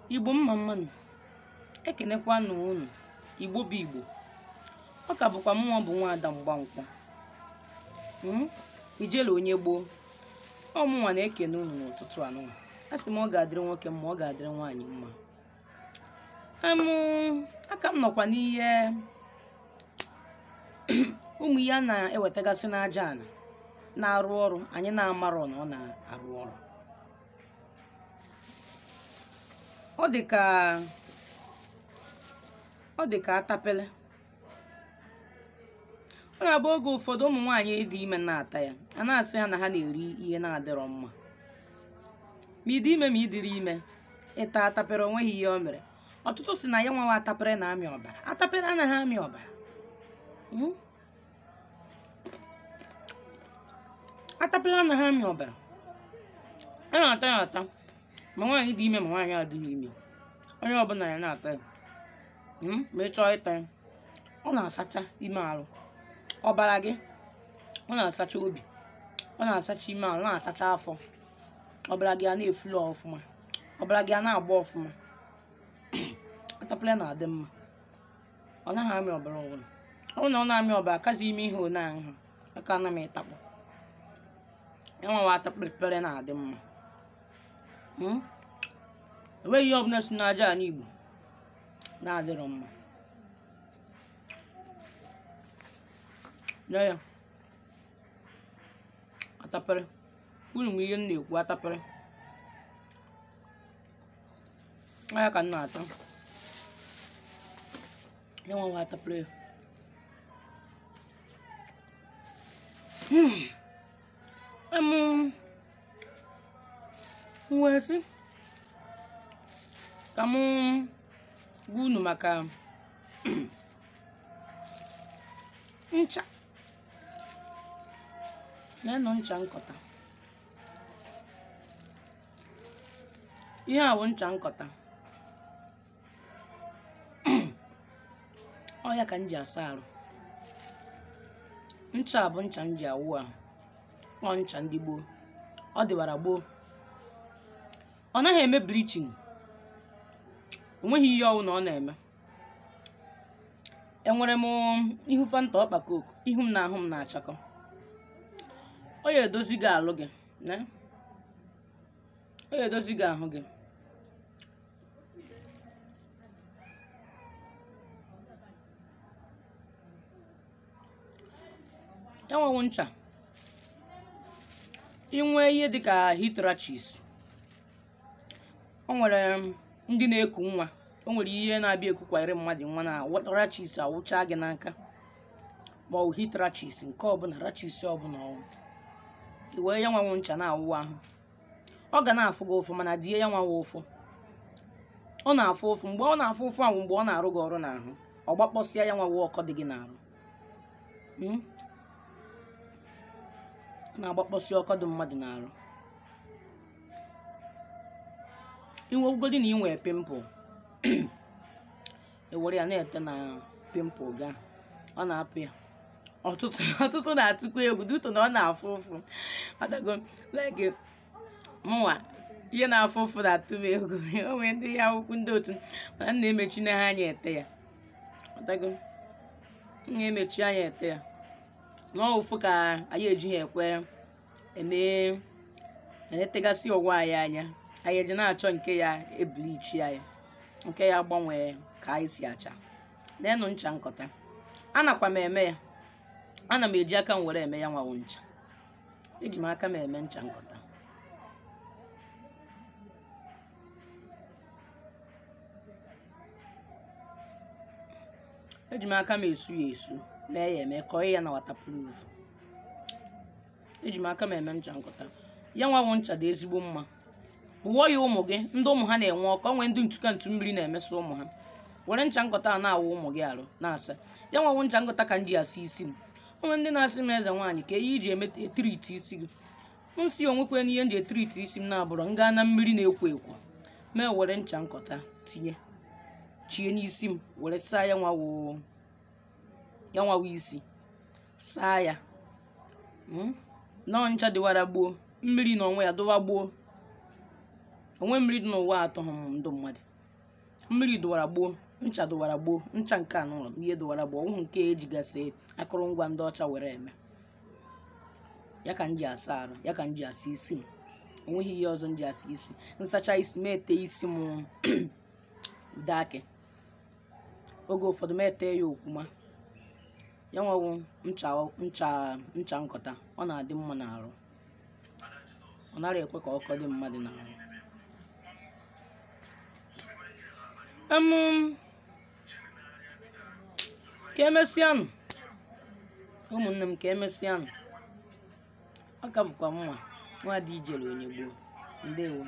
Igbo mma mmanụ ekenekwa unu Igbo bụ Igbo ọ ka bụkwa mmụọ bụ nwaada Mgbankwọ ijele onye gboo ọmụnwa na-ekene unu n'ụtụtụ anụ asị m ọ ga-adịrị nwoke mma ọ ga-adịrị nwaanyị mma aka m nọkwa n'ihe ụmụ ya na-ewetagasị n'aja ana na-arụ ọrụ anyị na-amarọ na ọ na-arụ ọrụ ọ dị ka atapele ọ na-abụ oge ụfọdụ ụmụ nwaanyị dị ime na-ata ya a na-asị ha na ha na-eri ihe na-adịrọ mma ma ịdị ime ma ịdịrị ime ịta atapere onweghị ihe o mere ọtụtụ si na ya nwawa atapere na-amị ọbara atapere anaghị amị ọbara atapere anaghị amị ọbara a na-ata ya ata ma nwaanyị dị ime ma nwaanyị adịghị ime onye ọbụla ya na-ata ya ma ị chọọ ịta ya ọ na-asacha ime arụ ọbara gị ọ na-asacha obi ọ na-asacha ime arụ na-asacha afọ ọbara gị a na-efulu ọfụma ọbara gị a na-agba ọfụma atapere na-adị mma ọ naghị amị ọbara ọbụla ọ bụrụ na ọ na-amị ọbara kazi ime ihe one ahụ aka na m ịtakpọ enwewa atapere na-adị mma enweghị ihe ọbụla si n'aja anyị Igbo na-adịrọ mma nye ya atapere unu m ihe m na-ekwu atapere ya ka m na-ata enwewa atapere wee sị ka m gwa unu maka ncha na-enọ ncha nkọta ihe a bụ ncha nkọta ọ ya ka m ji asa arụ ncha bụ ncha m ji awụ ahụ ọ ncha ndị gboo ọ dịwara gboo ọ naghị eme bleaching onweghị ihe ọwụ na ọ na-eme enwere m ihu fanta ọkpa koku ihu m na ahụ m na-achakọ ọ ya edozi gị alụ gị ọ ya edozi gị ahụ gị enwewo ncha inwe ihe dịka heat rashes o nwere ndị na-eku nwa o nwere ihe na-abịa ekukwanyere mmadụ nwa na rashes awụcha gị n'aka ma ọ heat rashes nke ọbụla rashes ọbụla iwee ya nwanwe ncha na-awụ ahụ ọ ga na-afụ gị ụfụ mana die ya nwanwe ụfụ ọ na-afụ ụfụ mgbe ọ na-afụ ụfụ ahụ mgbe ọ na-arụ gị ọrụ n'ahụ ọ gbakpọsịa ya nwanwe ọkọ dị gị n'ahụ na-agbakpọsị ọkọ dị mmadụ n'arụ inwegodi na inwe pimpụl ewere ya na-ete na pimpụl ga ọ na-apụ ya ọtụtụ na-atụkwa egwu duto na ọ na-afụ ụfụ adago like mụnwa ihe na-afụ ụfụ na-atụ m egwu o nwere ndị ya akwụkwọ ndị otu mana m na-emechi na ha anya ete ya adago m na-emechi anya ete ya n'ọwụfụ ka anyị eji ya ekwe etegasị ọgwụ anyị anya anyị eji na-achọ nke ya eblichi anyị nke ya gbanwee ka anyị si acha na-enụ ncha nkọta anakwa m eme ya ana m eji aka m were eme ya nwawo ncha eji m aka m eme ncha nkọta eji m aka m esu ya esu mee ya eme kọọ ya na waterproof eji m aka m eme ncha nkọta ya nwawo ncha dị ezigbo mma wụọ ya ụmụ gị ndị ụmụ ha na-enwe ọkọ nwee ndị ntụka ntu mmiri na-emesa ụmụ ha were ncha nkọta a na-awụ ụmụ gị arụ na-asa ya nwawo ncha nkọta ka m ji asa isi m onwe ndị na-asị m eze nwaanyị ka ihe iji etriti isi gị nsị onwekwe n'ihe m ji etriti isi m na-abụrụ m gaa na mmiri na-ekwo ekwo mee were ncha nkọta tinye chie n'isi m were saa ya nwawo isi saa ya nọ ncha dịwara gboo mmiri na onwe ya dụwa gboo onwe mmiri dị n'ụwa atọghị m ndụ mmadụ. Mmiri dụwara gboo, ncha dụwara gboo, ncha nke anọ ihe dụwara gboo, ọhụụ nke ejigasị akụrụngwa ndị ọcha were eme. Ya ka m ji asa arụ, ya ka m ji asa isi m. Onweghị ihe ọzọ m ji asa isi. Nsacha isi m ete isi m ude akị. Oge ụfọdụ m ete ya okwuma. Ya nwewu ncha nkọta, ọ na-adị mma n'arụ. Ọ naghị ekwe ka ọkọ dị mmadụ n'arụ. Ka emesịanụ ụmụnne m, ka emesịanụ. Ọ ka bụkwa mma nwa dị ijele onye gboo. Ndewo.